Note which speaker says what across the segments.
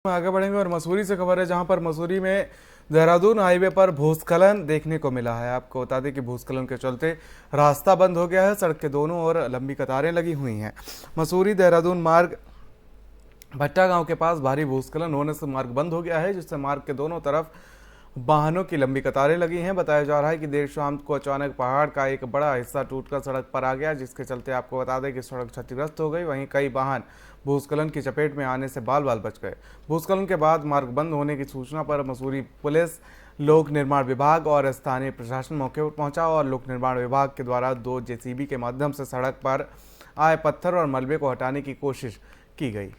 Speaker 1: आगे बढ़ेंगे और मसूरी से खबर है, जहां पर मसूरी में देहरादून हाईवे पर भूस्खलन देखने को मिला है। आपको बता दें कि भूस्खलन के चलते रास्ता बंद हो गया है। सड़क के दोनों ओर लंबी कतारें लगी हुई हैं। मसूरी देहरादून मार्ग भट्टा गांव के पास भारी भूस्खलन होने से मार्ग बंद हो गया है, जिससे मार्ग के दोनों तरफ वाहनों की लंबी कतारें लगी हैं। बताया जा रहा है कि देर शाम को अचानक पहाड़ का एक बड़ा हिस्सा टूटकर सड़क पर आ गया, जिसके चलते आपको बता दें कि सड़क क्षतिग्रस्त हो गई। वहीं कई वाहन भूस्खलन की चपेट में आने से बाल बाल बच गए। भूस्खलन के बाद मार्ग बंद होने की सूचना पर मसूरी पुलिस, लोक निर्माण विभाग और स्थानीय प्रशासन मौके पर पहुंचा और लोक निर्माण विभाग के द्वारा 2 जेसीबी के माध्यम से सड़क पर आए पत्थर और मलबे को हटाने की कोशिश की गई।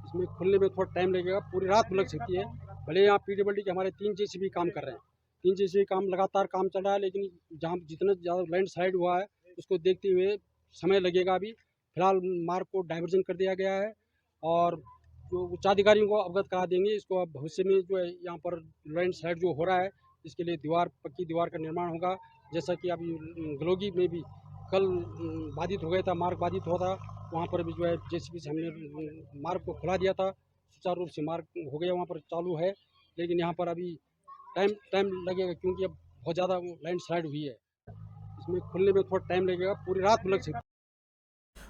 Speaker 2: इसमें खुलने में थोड़ा टाइम लगेगा, पूरी रात लग सकती है। भले यहाँ पीडब्ल्यूडी के हमारे 3 जेसीबी काम कर रहे हैं, 3 जेसीबी काम लगातार काम चल रहा है, लेकिन जहाँ जितना ज़्यादा लैंडस्लाइड हुआ है उसको देखते हुए समय लगेगा। अभी फिलहाल मार्ग को डाइवर्जन कर दिया गया है और जो उच्चाधिकारियों को अवगत करा देंगे। इसको अब भविष्य में जो है यहाँ पर लैंडस्लाइड जो हो रहा है, इसके लिए पक्की दीवार का निर्माण होगा। जैसा कि अभी गलोगी में भी कल बाधित हो गया था, मार्ग बाधित हुआ था, वहाँ पर भी जो है जेसीबी से हमने मार्ग को खुला दिया था। सुचारू रूप से मार्ग हो गया, वहाँ पर चालू है। लेकिन यहाँ पर अभी टाइम लगेगा, क्योंकि अब बहुत ज़्यादा लैंडस्लाइड हुई है। इसमें खुलने में थोड़ा टाइम लगेगा, पूरी रात लग सकती है।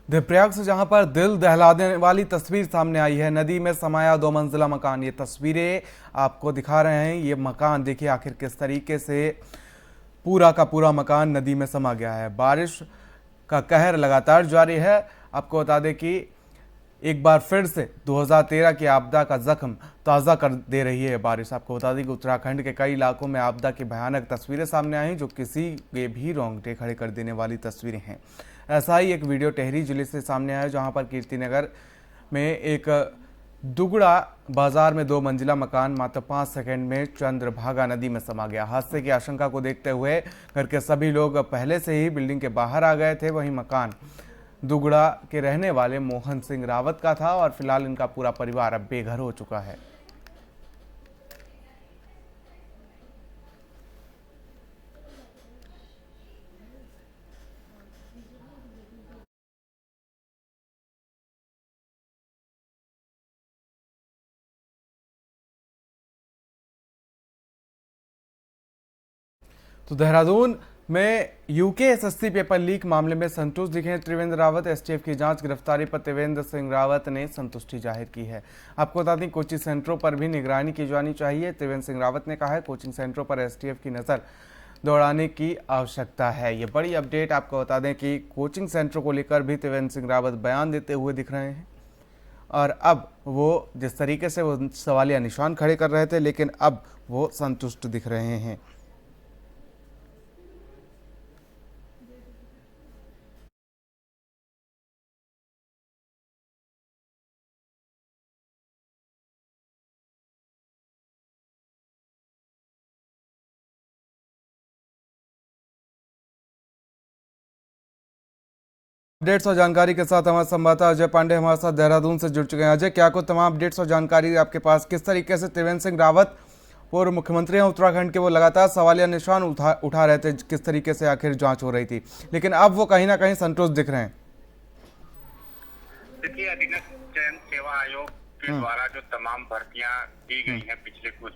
Speaker 1: देवप्रयाग से जहां पर दिल दहलाने वाली तस्वीर सामने आई है, नदी में समाया 2 मंजिला मकान। ये तस्वीरें आपको दिखा रहे हैं। ये मकान देखिए आखिर किस तरीके से पूरा का पूरा मकान नदी में समा गया है। बारिश का कहर लगातार जारी है। आपको बता दें कि एक बार फिर से 2013 की आपदा का जख्म ताज़ा कर दे रही है बारिश। आपको बता दें कि उत्तराखंड के कई इलाकों में आपदा की भयानक तस्वीरें सामने आई, जो किसी के भी रोंगटे खड़े कर देने वाली तस्वीरें हैं। ऐसा ही एक वीडियो टेहरी जिले से सामने आया, जहां पर कीर्तिनगर में एक दुगड़ा बाजार में 2 मंजिला मकान मात्र 5 सेकंड में चंद्रभागा नदी में समा गया। हादसे की आशंका को देखते हुए घर के सभी लोग पहले से ही बिल्डिंग के बाहर आ गए थे। वहीं मकान दुगड़ा के रहने वाले मोहन सिंह रावत का था और फिलहाल इनका पूरा परिवार अब बेघर हो चुका है। तो देहरादून में यूके एसएससी पेपर लीक मामले में संतुष्ट दिखे त्रिवेंद्र रावत। एसटीएफ की जांच गिरफ्तारी पर त्रिवेंद्र सिंह रावत ने संतुष्टि जाहिर की है। आपको बता दें कोचिंग सेंटरों पर भी निगरानी की जानी चाहिए। त्रिवेंद्र सिंह रावत ने कहा है कोचिंग सेंटरों पर एसटीएफ की नज़र दौड़ाने की आवश्यकता है। ये बड़ी अपडेट। आपको बता दें कि कोचिंग सेंटरों को लेकर भी त्रिवेंद्र सिंह रावत बयान देते हुए दिख रहे हैं और अब वो जिस तरीके से वो सवालिया निशान खड़े कर रहे थे, लेकिन अब वो संतुष्ट दिख रहे हैं। अपडेट्स और जानकारी के साथ हमारे संवाददाता अजय पांडे हमारे साथ देहरादून से जुड़ चुके हैं। अजय, क्या कुछ तमाम अपडेट्स और जानकारी आपके पास, किस तरीके से त्रिवेंद्र सिंह रावत पूर्व मुख्यमंत्री हैं उत्तराखंड के, वो लगातार सवालिया निशान उठा रहे थे, किस तरीके से आखिर जांच हो रही थी, लेकिन अब वो कहीं ना कहीं संतुष्ट दिख रहे हैं?
Speaker 3: देखिए, अधीनस्थ चयन सेवा आयोग के द्वारा जो तमाम भर्तियां की गई हैं पिछले कुछ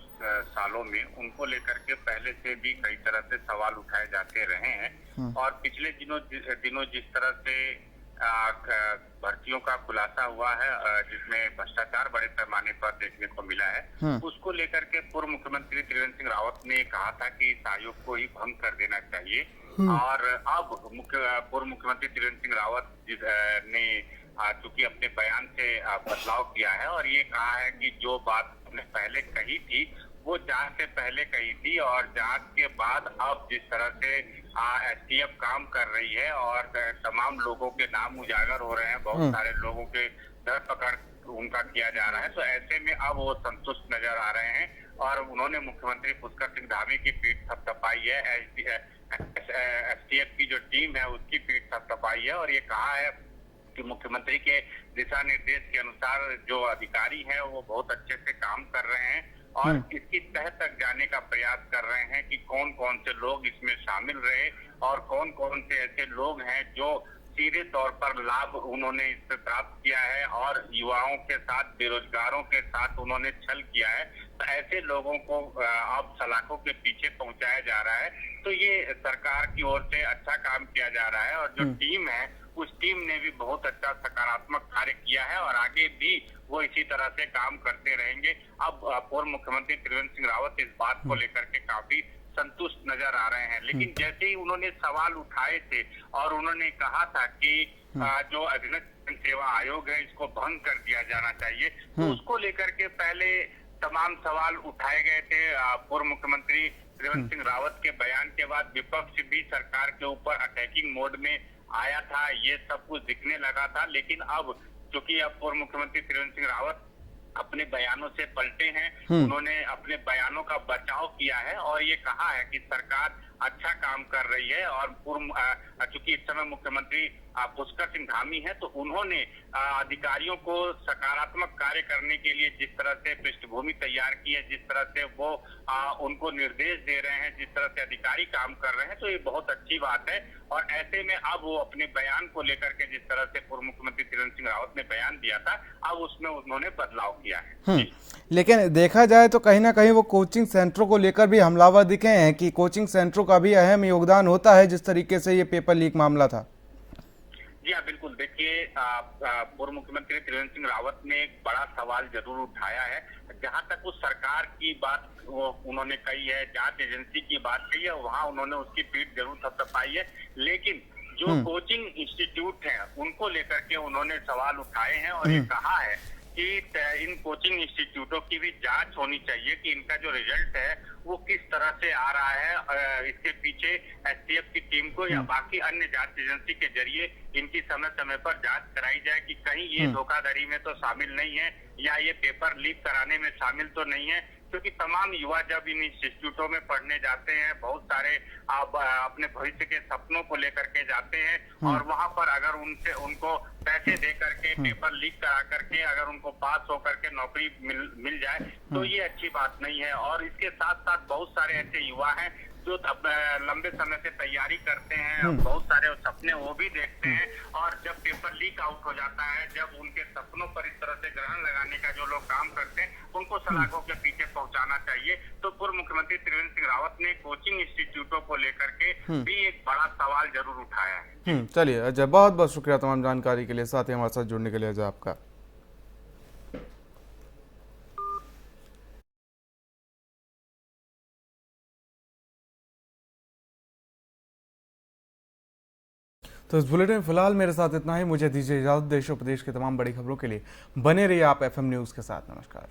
Speaker 3: सालों में, उनको लेकर के पहले से भी कई तरह से सवाल उठाए जाते रहे हैं। और पिछले दिनों जिस तरह से भर्तियों का खुलासा हुआ है, जिसमें भ्रष्टाचार बड़े पैमाने पर देखने को मिला है, उसको लेकर के पूर्व मुख्यमंत्री त्रिवेंद्र सिंह रावत ने कहा था कि इस आयोग को ही भंग कर देना चाहिए। और अब पूर्व मुख्यमंत्री त्रिवेंद्र सिंह रावत ने चूंकि अपने बयान से बदलाव किया है और ये कहा है कि जो बात हमने पहले कही थी वो जांच से पहले कही थी, और जांच के बाद अब जिस तरह से एसटीएफ काम कर रही है और तमाम लोगों के नाम उजागर हो रहे हैं, बहुत सारे लोगों के धरपकड़ उनका किया जा रहा है, तो ऐसे में अब वो संतुष्ट नजर आ रहे हैं। और उन्होंने मुख्यमंत्री पुष्कर सिंह धामी की पीठ थपथपाई है, एसटीएफ की जो टीम है उसकी पीठ थपथपाई है, और ये कहा है कि मुख्यमंत्री के दिशा निर्देश के अनुसार जो अधिकारी हैं वो बहुत अच्छे से काम कर रहे हैं और इसकी तह तक जाने का प्रयास कर रहे हैं कि कौन कौन से लोग इसमें शामिल रहे और कौन कौन से ऐसे लोग हैं जो सीधे तौर पर लाभ उन्होंने इससे प्राप्त किया है और युवाओं के साथ, बेरोजगारों के साथ उन्होंने छल किया है। तो ऐसे लोगों को अब सलाखों के पीछे पहुंचाया जा रहा है। तो ये सरकार की ओर से अच्छा काम किया जा रहा है और जो टीम है उस टीम ने भी बहुत अच्छा सकारात्मक कार्य किया है और आगे भी वो इसी तरह से काम करते रहेंगे। अब पूर्व मुख्यमंत्री त्रिवेंद्र सिंह रावत इस बात को लेकर के काफी संतुष्ट नजर आ रहे हैं। लेकिन जैसे ही उन्होंने सवाल उठाए थे और उन्होंने कहा था कि जो अधीनस्थ सेवा आयोग है इसको भंग कर दिया जाना चाहिए, तो उसको लेकर के पहले तमाम सवाल उठाए गए थे। पूर्व मुख्यमंत्री त्रिवेंद्र सिंह रावत के बयान के बाद विपक्ष भी सरकार के ऊपर अटैकिंग मोड में आया था, ये सब कुछ दिखने लगा था। लेकिन अब चूंकि अब पूर्व मुख्यमंत्री त्रिवेंद्र सिंह रावत अपने बयानों से पलटे हैं, उन्होंने अपने बयानों का बचाव किया है और ये कहा है कि सरकार अच्छा काम कर रही है। और चूंकि इस समय मुख्यमंत्री पुष्कर सिंह धामी है, तो उन्होंने अधिकारियों को सकारात्मक कार्य करने के लिए जिस तरह से पृष्ठभूमि तैयार की है, जिस तरह से वो उनको निर्देश दे रहे हैं, जिस तरह से अधिकारी काम कर रहे हैं, तो ये बहुत अच्छी बात है। और ऐसे में अब वो अपने बयान को लेकर के जिस तरह से पूर्व मुख्यमंत्री त्रिवेंद्र सिंह रावत ने बयान दिया था, अब उसमें उन्होंने बदलाव किया है।
Speaker 1: लेकिन देखा जाए तो कहीं ना कहीं वो कोचिंग सेंटरों को लेकर भी हमलावर दिखे हैं कि कोचिंग सेंटरों का भी अहम योगदान होता है जिस तरीके से ये पेपर लीक मामला था।
Speaker 3: जी हाँ, बिल्कुल। देखिए, पूर्व मुख्यमंत्री त्रिवेंद्र सिंह रावत ने एक बड़ा सवाल जरूर उठाया है। जहां तक उस सरकार की बात वो उन्होंने कही है, जांच एजेंसी की बात कही है, वहां उन्होंने उसकी पीठ जरूर थपथपाई है। लेकिन जो कोचिंग इंस्टीट्यूट हैं उनको लेकर के उन्होंने सवाल उठाए हैं और ये कहा है कि इन कोचिंग इंस्टीट्यूटों की भी जांच होनी चाहिए कि इनका जो रिजल्ट है वो किस तरह से आ रहा है। इसके पीछे एसटीएफ की टीम को या बाकी अन्य जांच एजेंसी के जरिए इनकी समय समय पर जांच कराई जाए कि कहीं ये धोखाधड़ी में तो शामिल नहीं है या ये पेपर लीक कराने में शामिल तो नहीं है। क्योंकि तमाम युवा जब इन इंस्टीट्यूटों में पढ़ने जाते हैं, बहुत सारे अपने भविष्य के सपनों को लेकर के जाते हैं और वहां पर अगर उनको पैसे दे करके पेपर लीक करा करके अगर उनको पास होकर के नौकरी मिल जाए तो ये अच्छी बात नहीं है। और इसके साथ साथ बहुत सारे ऐसे युवा हैं जो लंबे समय से तैयारी करते हैं, बहुत सारे सपने वो भी देखते हैं और जब पेपर लीक आउट हो जाता है, जब उनके सपनों पर इस तरह से ग्रहण लगाने का जो लोग काम करते हैं उनको सलाखों के पीछे पहुंचाना चाहिए। तो पूर्व मुख्यमंत्री त्रिवेंद्र सिंह रावत ने कोचिंग इंस्टीट्यूटों को लेकर के भी एक बड़ा सवाल जरूर उठाया है।
Speaker 1: चलिए अजय, बहुत बहुत शुक्रिया तमाम जानकारी के लिए, साथ ही हमारे साथ जुड़ने के लिए अजय आपका। तो इस बुलेटिन में फिलहाल मेरे साथ इतना ही। मुझे दीजिए इजाजत। देश और प्रदेश की तमाम बड़ी खबरों के लिए बने रहिए आप FM न्यूज़ के साथ। नमस्कार।